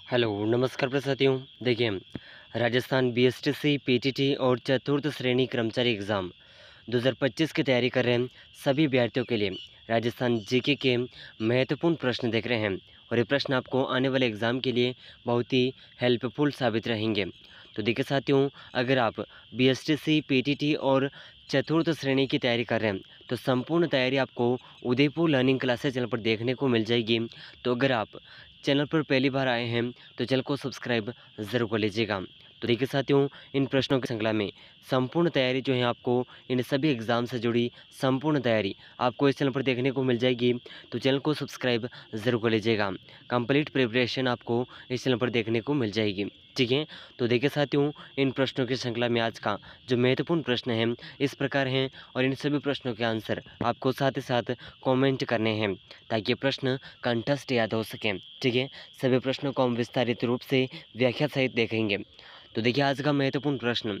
Hello, नमस्कार साथियों। देखिए, राजस्थान बीएसटीसी, पीटीटी और चतुर्थ श्रेणी कर्मचारी एग्ज़ाम 2025 की तैयारी कर रहे हैं सभी अभ्यर्थियों के लिए राजस्थान जीके के महत्वपूर्ण प्रश्न देख रहे हैं और ये प्रश्न आपको आने वाले एग्ज़ाम के लिए बहुत ही हेल्पफुल साबित रहेंगे। तो देखिए साथियों, अगर आप बीएसटीसी, पीटीटी और चतुर्थ श्रेणी की तैयारी कर रहे हैं तो संपूर्ण तैयारी आपको उदयपुर लर्निंग क्लासेस चैनल पर देखने को मिल जाएगी। तो अगर आप चैनल पर पहली बार आए हैं तो चैनल को सब्सक्राइब ज़रूर कर लीजिएगा। तो देखिए साथियों, इन प्रश्नों की श्रृंखला में संपूर्ण तैयारी जो है आपको इन सभी एग्ज़ाम से जुड़ी संपूर्ण तैयारी आपको इस चैनल पर देखने को मिल जाएगी। तो चैनल को सब्सक्राइब ज़रूर कर लीजिएगा। कंप्लीट प्रिपरेशन आपको इस चैनल पर देखने को मिल जाएगी। ठीक है, तो देखिए साथियों, इन प्रश्नों की श्रृंखला में आज का जो महत्वपूर्ण प्रश्न है इस प्रकार हैं और इन सभी प्रश्नों के आंसर आपको साथ ही साथ कमेंट करने हैं ताकि ये प्रश्न कंठस्थ याद हो सकें। ठीक है, सभी प्रश्नों को हम विस्तारित रूप से व्याख्या सहित देखेंगे। तो देखिए, आज का महत्वपूर्ण प्रश्न,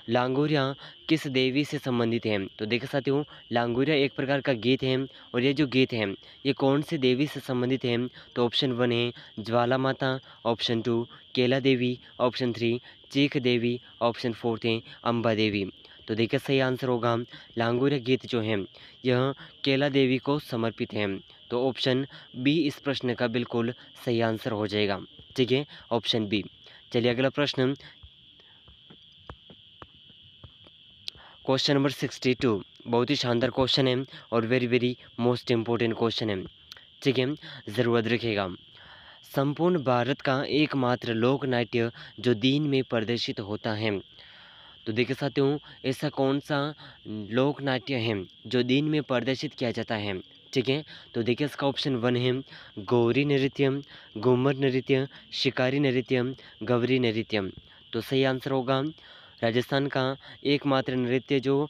लांगुरिया किस देवी से संबंधित है? तो देखिए साथियों, लांगुरिया एक प्रकार का गीत है और ये जो गीत है ये कौन से देवी से संबंधित है? तो ऑप्शन 1 है ज्वाला माता, ऑप्शन 2 केला देवी, ऑप्शन 3 चीख देवी, ऑप्शन 4 है अम्बा देवी। तो देखिए सही आंसर होगा लांगुरिया गीत जो है यह केला देवी को समर्पित है। तो ऑप्शन बी इस प्रश्न का बिल्कुल सही आंसर हो जाएगा। ठीक है, ऑप्शन बी। चलिए अगला प्रश्न, क्वेश्चन नंबर 62। बहुत ही शानदार क्वेश्चन है और very very most important question है। ठीक है, ज़रूर याद रखिएगा। संपूर्ण भारत का एकमात्र लोक नाट्य जो दिन में प्रदर्शित होता है। तो देखिए साथियों, ऐसा कौन सा लोक नाट्य है जो दिन में प्रदर्शित किया जाता है? ठीक है, तो देखिए इसका ऑप्शन 1 है गौरी नृत्य, घूमर नृत्य, शिकारी नृत्य, गौरी नृत्य। तो सही आंसर होगा राजस्थान का एकमात्र नृत्य जो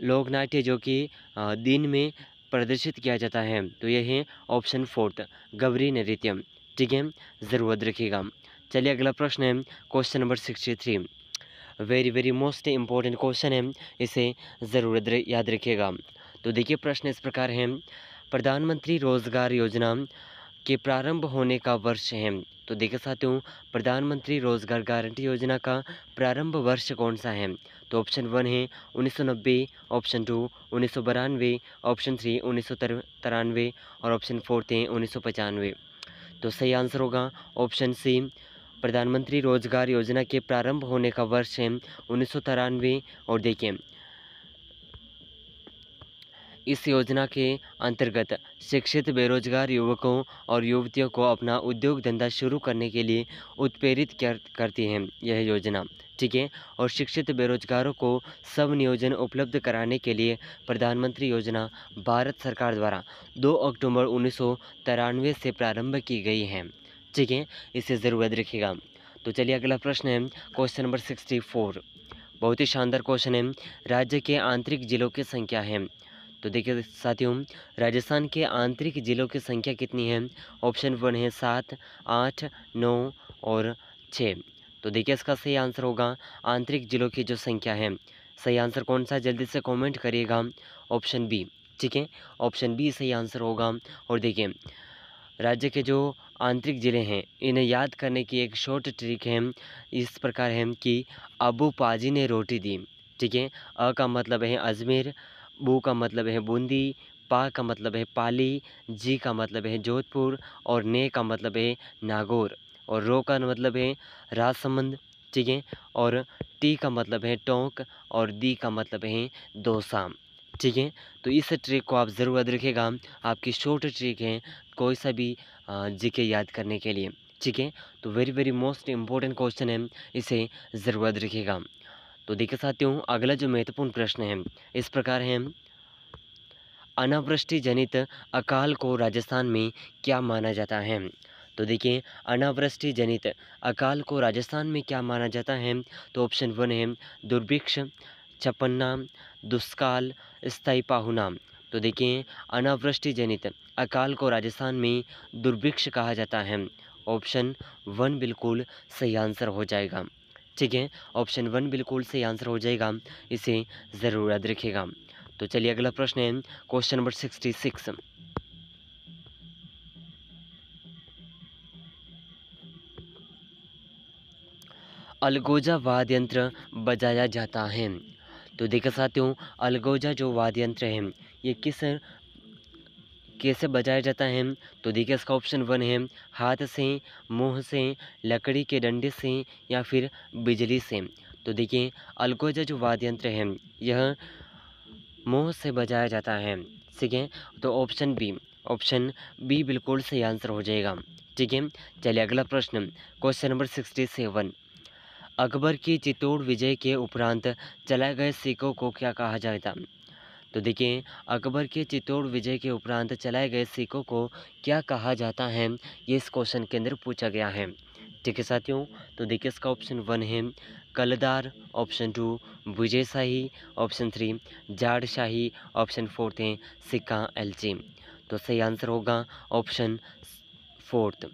लोक नाट्य जो कि दिन में प्रदर्शित किया जाता है तो यह है ऑप्शन 4 गौरी नृत्य। ठीक है, ज़रूर याद रखिएगा। चलिए अगला प्रश्न है question number 63। Very very most important question है, इसे ज़रूर याद रखिएगा। तो देखिए प्रश्न इस प्रकार है, प्रधानमंत्री रोज़गार योजना के प्रारंभ होने का वर्ष है। तो देखिए साथियों, प्रधानमंत्री रोज़गार गारंटी योजना का प्रारंभ वर्ष कौन सा है? तो ऑप्शन 1 है 1990, ऑप्शन 2 1992, ऑप्शन 3 1993 और ऑप्शन 4 है 1995। तो सही आंसर होगा ऑप्शन सी, प्रधानमंत्री रोजगार योजना के प्रारंभ होने का वर्ष है 1993। और देखिए इस योजना के अंतर्गत शिक्षित बेरोजगार युवकों और युवतियों को अपना उद्योग धंधा शुरू करने के लिए उत्प्रेरित करती है यह योजना। ठीक है, और शिक्षित बेरोजगारों को स्वनियोजन उपलब्ध कराने के लिए प्रधानमंत्री योजना भारत सरकार द्वारा 2 अक्टूबर 1993 से प्रारंभ की गई है। ठीक है, इसे ज़रूर याद रखिएगा। तो चलिए अगला प्रश्न है क्वेश्चन नंबर 64। बहुत ही शानदार क्वेश्चन है, राज्य के आंतरिक जिलों की संख्या है। तो देखिए साथियों, राजस्थान के आंतरिक जिलों की संख्या कितनी है? ऑप्शन 1 है 7, 8, 9 और 6। तो देखिए इसका सही आंसर होगा आंतरिक जिलों की जो संख्या है। सही आंसर कौन सा है जल्दी से कमेंट करिएगा। Option B. ठीक है, ऑप्शन बी सही आंसर होगा। और देखिए राज्य के जो आंतरिक ज़िले हैं इन्हें याद करने की एक शॉर्ट ट्रिक है, इस प्रकार है कि अबू पाजी ने रोटी दी। ठीक है, अ का मतलब है अजमेर, बू का मतलब है बूंदी, पा का मतलब है पाली, जी का मतलब है जोधपुर और ने का मतलब है नागौर और रो का मतलब है राजसमंद। ठीक है, और टी का मतलब है टोंक और दी का मतलब है दौसा। ठीक है, तो इस ट्रिक को आप ज़रूर याद रखिएगा। आपकी शॉर्ट ट्रिक है कोई सा भी जीके याद करने के लिए। ठीक है, तो very very most important question है, इसे ज़रूर याद रखिएगा। तो देखिए साथियों, अगला जो महत्वपूर्ण प्रश्न है इस प्रकार है, अनावृष्टि जनित अकाल को राजस्थान में क्या माना जाता है? तो देखिए अनावृष्टि जनित अकाल को राजस्थान में क्या माना जाता है? तो ऑप्शन 1 है दुर्भिक्ष, छपन्ना, दुष्काल, स्थायी पाहुना। तो देखिए अनावृष्टि जनित अकाल को राजस्थान में दुर्भिक्ष कहा जाता है। ऑप्शन 1 बिल्कुल सही आंसर हो जाएगा। ठीक है, ऑप्शन 1 बिल्कुल सही आंसर हो जाएगा, इसे ज़रूर याद रखिएगा। तो चलिए अगला प्रश्न है क्वेश्चन नंबर 66। अलगोजा वाद्य यंत्र बजाया जाता है? तो देखिए साथियों, अलगोजा जो वाद्य यंत्र है ये किस कैसे बजाया जाता है? तो देखिए इसका ऑप्शन 1 है हाथ से, मुँह से, लकड़ी के डंडे से या फिर बिजली से। तो देखिए अलगोजा जो वाद्य यंत्र है यह मुँह से बजाया जाता है। ठीक है, तो ऑप्शन बी बिल्कुल सही आंसर हो जाएगा। ठीक है, चलिए अगला प्रश्न, क्वेश्चन नंबर 67। अकबर की चित्तौड़ विजय के उपरांत चलाए गए सिक्कों को क्या कहा जाता? तो देखिए अकबर के चित्तौड़ विजय के उपरांत चलाए गए सिक्कों को क्या कहा जाता है, ये इस क्वेश्चन के अंदर पूछा गया है। ठीक है साथियों, तो देखिए इसका ऑप्शन 1 है कलदार, ऑप्शन 2 विजयशाही, ऑप्शन 3 जाड़शाही, ऑप्शन 4 है सिक्का एलची। तो सही आंसर होगा ऑप्शन 4,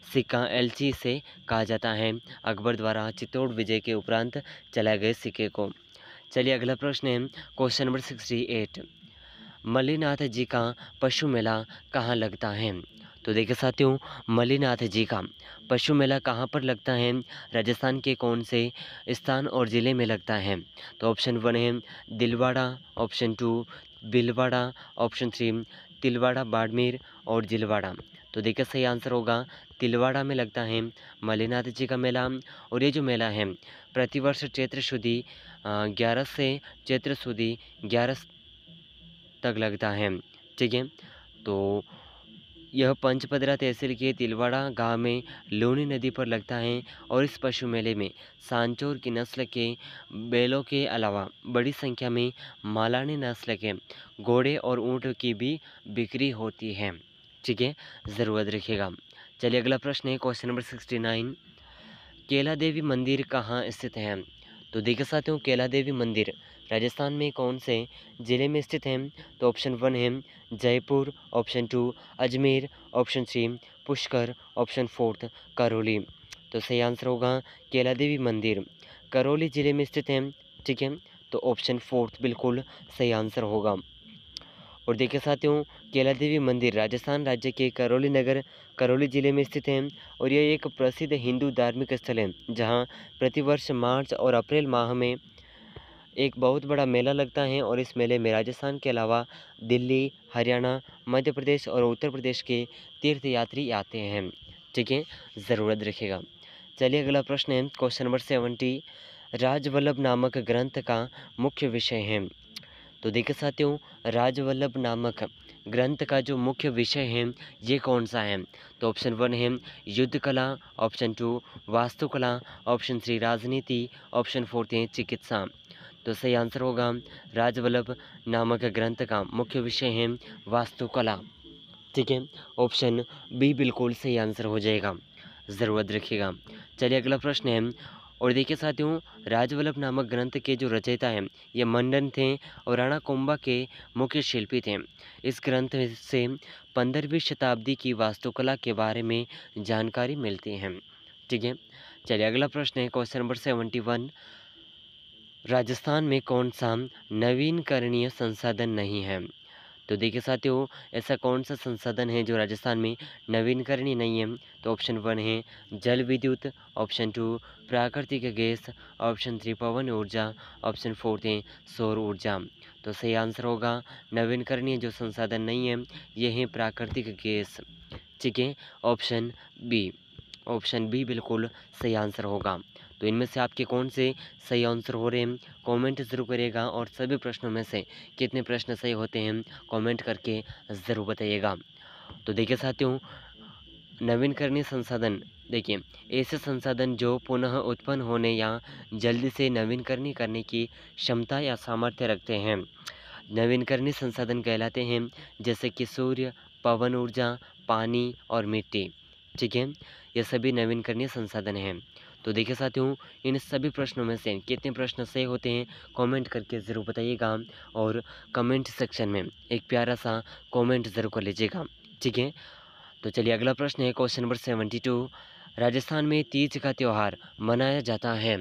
सिक्का एलची से कहा जाता है अकबर द्वारा चित्तौड़ विजय के उपरांत चलाए गए सिक्के को। चलिए अगला प्रश्न है क्वेश्चन नंबर 68। मल्लिनाथ जी का पशु मेला कहाँ लगता है? तो देखिए साथियों, मल्लिनाथ जी का पशु मेला कहाँ पर लगता है, राजस्थान के कौन से स्थान और ज़िले में लगता है? तो ऑप्शन 1 है दिलवाड़ा, ऑप्शन 2 भीलवाड़ा, ऑप्शन 3 तिलवाड़ा बाड़मेर और जिलवाड़ा। तो देखिए सही आंसर होगा तिलवाड़ा में लगता है मल्लिनाथ जी का मेला। और ये जो मेला है प्रतिवर्ष चैत्र शुदी 11 से चैत्र शुदी 11 तक लगता है। ठीक है, तो यह पंचपदरा तहसील के तिलवाड़ा गांव में लूनी नदी पर लगता है और इस पशु मेले में सांचौर की नस्ल के बैलों के अलावा बड़ी संख्या में मालानी नस्ल के घोड़े और ऊँट की भी बिक्री होती है। ठीक है, ज़रूर रखिएगा। चलिए अगला प्रश्न है क्वेश्चन नंबर 69। कैला देवी मंदिर कहाँ स्थित है? तो देखिए साथियों, कैला देवी मंदिर राजस्थान में कौन से ज़िले में स्थित है? तो ऑप्शन 1 है Jaipur, option 2 Ajmer, option 3 Pushkar, option 4 Karauli. तो सही आंसर होगा कैला देवी मंदिर करौली ज़िले में स्थित है। ठीक है, तो ऑप्शन 4 बिल्कुल सही आंसर होगा। और देखिए साथियों, कैला देवी मंदिर राजस्थान राज्य के करौली नगर करौली ज़िले में स्थित है और यह एक प्रसिद्ध हिंदू धार्मिक स्थल है जहां प्रतिवर्ष मार्च और अप्रैल माह में एक बहुत बड़ा मेला लगता है और इस मेले में राजस्थान के अलावा दिल्ली, हरियाणा, मध्य प्रदेश और उत्तर प्रदेश के तीर्थयात्री आते हैं। ठीक है, ज़रूरत रखिएगा। चलिए अगला प्रश्न है क्वेश्चन नंबर 70। राजवल्लभ नामक ग्रंथ का मुख्य विषय है? तो देखिए साथियों, राजवल्लभ नामक ग्रंथ का जो मुख्य विषय है ये कौन सा है? तो ऑप्शन 1 है युद्ध कला, ऑप्शन 2 वास्तुकला, ऑप्शन 3 राजनीति, ऑप्शन 4 है चिकित्सा। तो सही आंसर होगा राजवल्लभ नामक ग्रंथ का मुख्य विषय है वास्तुकला। ठीक है, ऑप्शन बी बिल्कुल सही आंसर हो जाएगा, ज़रूरत रखिएगा। चलिए अगला प्रश्न है। और देखिए साथियों, राजवल्लभ नामक ग्रंथ के जो रचयिता हैं ये मंडन थे और राणा कुंभा के मुख्य शिल्पी थे। इस ग्रंथ से 15वीं शताब्दी की वास्तुकला के बारे में जानकारी मिलती है। ठीक है, चलिए अगला प्रश्न है क्वेश्चन नंबर 71। राजस्थान में कौन सा नवीनकरणीय संसाधन नहीं है? तो देखिए साथियों, ऐसा कौन सा संसाधन है जो राजस्थान में नवीनकरणीय नहीं है? तो ऑप्शन 1 है जल विद्युत, ऑप्शन 2 प्राकृतिक गैस, ऑप्शन 3 पवन ऊर्जा, ऑप्शन 4 है सौर ऊर्जा। तो सही आंसर होगा नवीनकरणीय जो संसाधन नहीं है ये है प्राकृतिक गैस। ठीक है, ऑप्शन बी बिल्कुल सही आंसर होगा। तो इनमें से आपके कौन से सही आंसर हो रहे हैं कमेंट ज़रूर करिएगा और सभी प्रश्नों में से कितने प्रश्न सही होते हैं कमेंट करके ज़रूर बताइएगा। तो देखिए साथियों, नवीनकरणीय संसाधन देखिए ऐसे संसाधन जो पुनः उत्पन्न होने या जल्दी से नवीनकरणीय करने की क्षमता या सामर्थ्य रखते हैं नवीनकरणीय संसाधन कहलाते हैं, जैसे कि सूर्य, पवन ऊर्जा, पानी और मिट्टी। ठीक है, ये सभी नवीनकरणीय संसाधन हैं। तो देखिए साथियों, इन सभी प्रश्नों में से कितने प्रश्न सही होते हैं कमेंट करके ज़रूर बताइएगा और कमेंट सेक्शन में एक प्यारा सा कमेंट ज़रूर कर लीजिएगा। ठीक है, तो चलिए अगला प्रश्न है क्वेश्चन नंबर 72। राजस्थान में तीज का त्यौहार मनाया जाता है?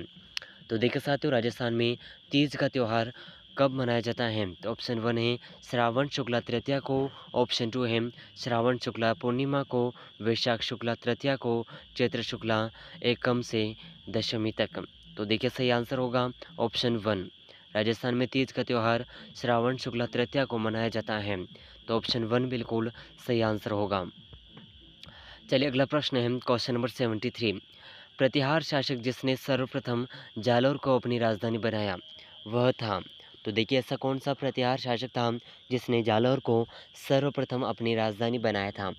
तो देखिए साथियों, राजस्थान में तीज का त्यौहार कब मनाया जाता है? तो ऑप्शन 1 है श्रावण शुक्ला तृतीया को, ऑप्शन 2 है श्रावण शुक्ला पूर्णिमा को, वैशाख शुक्ला तृतीया को, चैत्र शुक्ला एकम से दशमी तक। तो देखिए सही आंसर होगा ऑप्शन 1। राजस्थान में तीज का त्यौहार श्रावण शुक्ला तृतीया को मनाया जाता है। तो ऑप्शन 1 बिल्कुल सही आंसर होगा। चलिए अगला प्रश्न है क्वेश्चन नंबर 73। प्रतिहार शासक जिसने सर्वप्रथम जालौर को अपनी राजधानी बनाया वह था। तो देखिए ऐसा कौन सा प्रतिहार शासक था जिसने जालौर को सर्वप्रथम अपनी राजधानी बनाया था?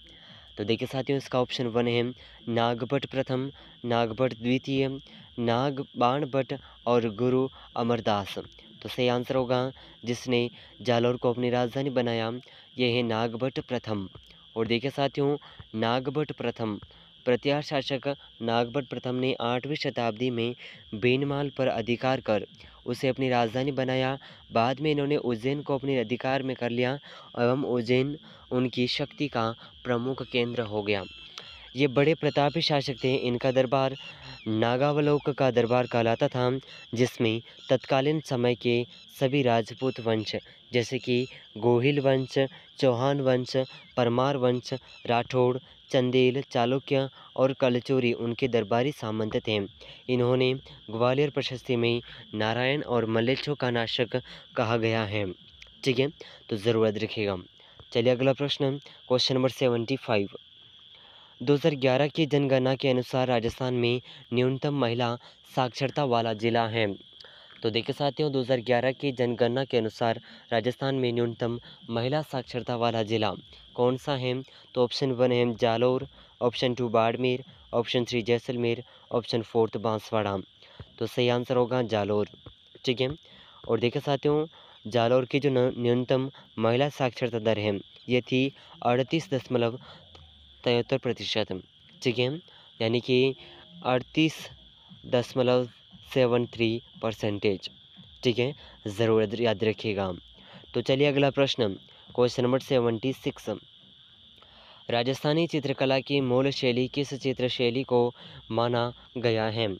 तो देखिए साथियों इसका ऑप्शन 1 है नागभट्ट प्रथम, नागभट्ट द्वितीय, नागबाण भट्ट और गुरु अमरदास। तो सही आंसर होगा जिसने जालौर को अपनी राजधानी बनाया यह है नागभट्ट प्रथम। और देखिए साथियों नागभट्ट प्रथम प्रतिहार शासक नागभट्ट प्रथम ने 8वीं शताब्दी में बेनमाल पर अधिकार कर उसे अपनी राजधानी बनाया। बाद में इन्होंने उज्जैन को अपने अधिकार में कर लिया एवं उज्जैन उनकी शक्ति का प्रमुख केंद्र हो गया। ये बड़े प्रतापी शासक थे। इनका दरबार नागावलोक का दरबार कहलाता था, जिसमें तत्कालीन समय के सभी राजपूत वंश जैसे कि गोहिल वंश, चौहान वंश, परमार वंश, राठौड़, चंदेल, चालुक्य और कलचुरी उनके दरबारी सामंत थे। इन्होंने ग्वालियर प्रशस्ति में नारायण और मल्लेच्छों का नाशक कहा गया है। ठीक है, तो ज़रूरत रखिएगा। चलिए अगला प्रश्न क्वेश्चन नंबर 75। 2011 की जनगणना के अनुसार राजस्थान में न्यूनतम महिला साक्षरता वाला जिला है। तो देखिए साथियों 2011 की जनगणना के अनुसार राजस्थान में न्यूनतम महिला साक्षरता वाला जिला कौन सा है? तो ऑप्शन 1 है Jalore, option 2 Barmer, option 3 Jaisalmer, option 4 Banswara. तो सही आंसर होगा जालौर। ठीक है, और देखिए साथियों जालौर की जो न्यूनतम महिला साक्षरता दर है ये थी 38.73%। ठीक है, यानी कि 38.73%। ठीक है, ज़रूर याद रखिएगा। तो चलिए अगला प्रश्न क्वेश्चन नंबर 76। राजस्थानी चित्रकला की मूल शैली किस चित्र शैली को माना गया है?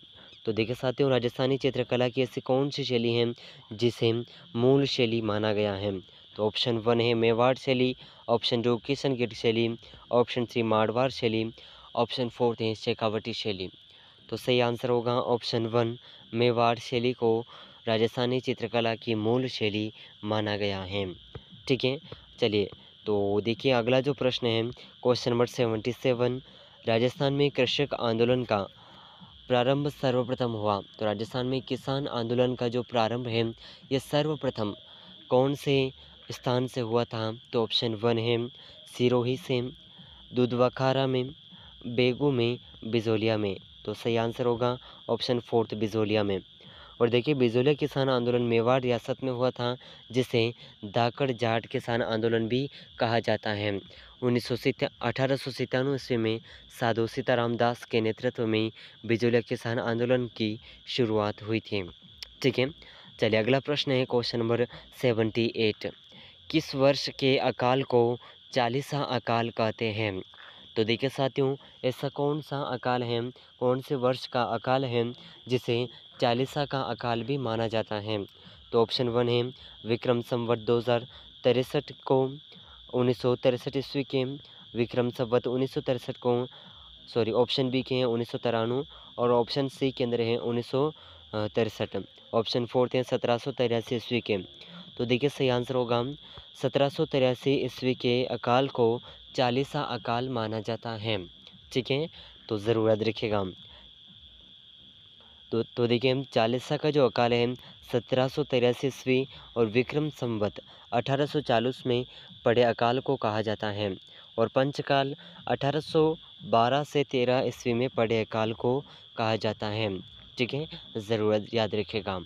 तो देखिए साथियों राजस्थानी चित्रकला की ऐसी कौन सी शैली है जिसे मूल शैली माना गया है? तो ऑप्शन 1 है मेवाड़ शैली, ऑप्शन 2 किशनगढ़ शैली, ऑप्शन 3 मारवाड़ शैली, ऑप्शन 4 है शेखावटी शैली। तो सही आंसर होगा ऑप्शन 1 मेवाड़ शैली को राजस्थानी चित्रकला की मूल शैली माना गया है। ठीक है, चलिए तो देखिए अगला जो प्रश्न है क्वेश्चन नंबर 77। राजस्थान में कृषक आंदोलन का प्रारंभ सर्वप्रथम हुआ। तो राजस्थान में किसान आंदोलन का जो प्रारंभ है ये सर्वप्रथम कौन से स्थान से हुआ था? तो ऑप्शन 1 है सिरोही से, दुधवाखारा में, बेगू में, बिजोलिया में। तो सही आंसर होगा ऑप्शन 4 बिजोलिया में। और देखिए बिजोलिया किसान आंदोलन मेवाड़ रियासत में हुआ था, जिसे धाकड़ जाट किसान आंदोलन भी कहा जाता है। 1897 ईस्वी में साधु सीताराम दास के नेतृत्व में बिजोलिया किसान आंदोलन की शुरुआत हुई थी। ठीक है, चलिए अगला प्रश्न है क्वेश्चन नंबर 78। किस वर्ष के अकाल को चालीसा अकाल कहते हैं? तो देखिए साथियों ऐसा कौन सा अकाल है, कौन से वर्ष का अकाल है जिसे चालीसा का अकाल भी माना जाता है? तो ऑप्शन 1 है विक्रम संवत 2063 को 1963 ईस्वी के, विक्रम संवत 1963 को ऑप्शन बी के हैं 1993 और ऑप्शन सी के अंदर है 1963। ऑप्शन 4 है 1783 ईस्वी के। तो देखिए सही आंसर होगा 1783 ईस्वी के अकाल को चालीसा अकाल माना जाता है। ठीक है, तो ज़रूर याद रखिएगा। तो देखिए हम चालीसा का जो अकाल है 1783 ईस्वी और विक्रम संवत 1840 में पड़े अकाल को कहा जाता है, और पंचकाल 1812 से 13 ईस्वी में पड़े अकाल को कहा जाता है। ठीक है, ज़रूर याद रखिएगा।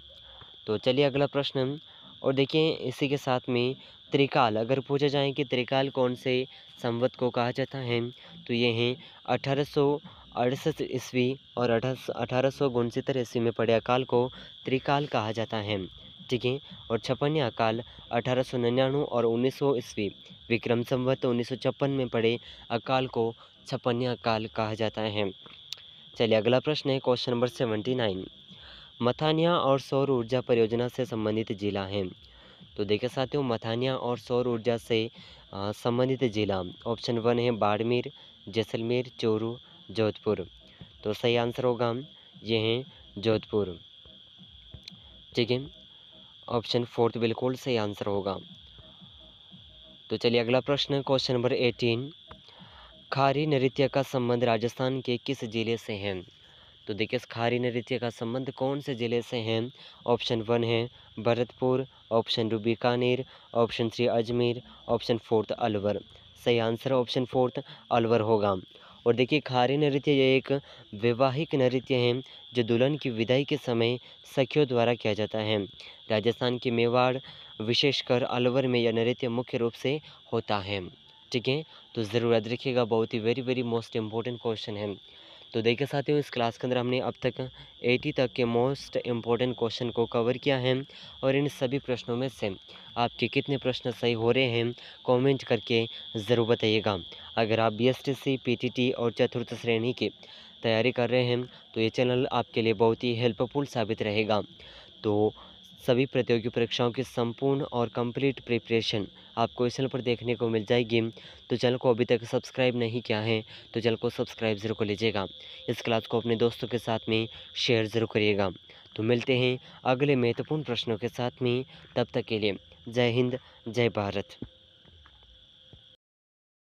तो चलिए अगला प्रश्न, और देखिए इसी के साथ में त्रिकाल अगर पूछा जाए कि त्रिकाल कौन से संवत को कहा जाता है, तो ये हैं 1868 ईस्वी और 1869 ईस्वी में पड़े अकाल को त्रिकाल कहा जाता है। ठीक है, और छप्पनिया अकाल 1899 और 1900 ईस्वी विक्रम संवत 1956 में पड़े अकाल को छप्पनिया अकाल कहा जाता है। चलिए अगला प्रश्न है क्वेश्चन नंबर 79। मथानिया और सौर ऊर्जा परियोजना से संबंधित जिला है। तो देखिए साथियों, मथानिया और सौर ऊर्जा से संबंधित जिला ऑप्शन 1 है बाड़मेर, जैसलमेर, चूरू, जोधपुर। तो सही आंसर होगा ये है जोधपुर। ठीक है, ऑप्शन 4 बिल्कुल सही आंसर होगा। तो चलिए अगला प्रश्न, क्वेश्चन नंबर 18, खारी नृत्य का संबंध राजस्थान के किस जिले से है? तो देखिए इस खारी नृत्य का संबंध कौन से जिले से है? ऑप्शन 1 है Bharatpur, option 2 Bikaner, option 3 Ajmer, option 4 Alwar. सही आंसर ऑप्शन 4 अलवर होगा। और देखिए खारी नृत्य ये एक वैवाहिक नृत्य है जो दुल्हन की विदाई के समय सखियों द्वारा किया जाता है। राजस्थान के मेवाड़ विशेषकर अलवर में यह नृत्य मुख्य रूप से होता है। ठीक है, तो ज़रूर याद रखिएगा, बहुत ही very very most important question है। तो देखिए साथियों, इस क्लास के अंदर हमने अब तक 80 तक के मोस्ट इम्पोर्टेंट क्वेश्चन को कवर किया है और इन सभी प्रश्नों में से आपके कितने प्रश्न सही हो रहे हैं कमेंट करके ज़रूर बताइएगा। अगर आप बीएसटीसी, पीटीटी और चतुर्थ श्रेणी की तैयारी कर रहे हैं तो ये चैनल आपके लिए बहुत ही हेल्पफुल साबित रहेगा। तो सभी प्रतियोगी परीक्षाओं की संपूर्ण और कंप्लीट प्रिपरेशन आपको इस चैनल पर देखने को मिल जाएगी। तो चैनल को अभी तक सब्सक्राइब नहीं किया है तो चैनल को सब्सक्राइब ज़रूर कर लीजिएगा। इस क्लास को अपने दोस्तों के साथ में शेयर ज़रूर करिएगा। तो मिलते हैं अगले महत्वपूर्ण प्रश्नों के साथ में, तब तक के लिए जय हिंद, जय भारत।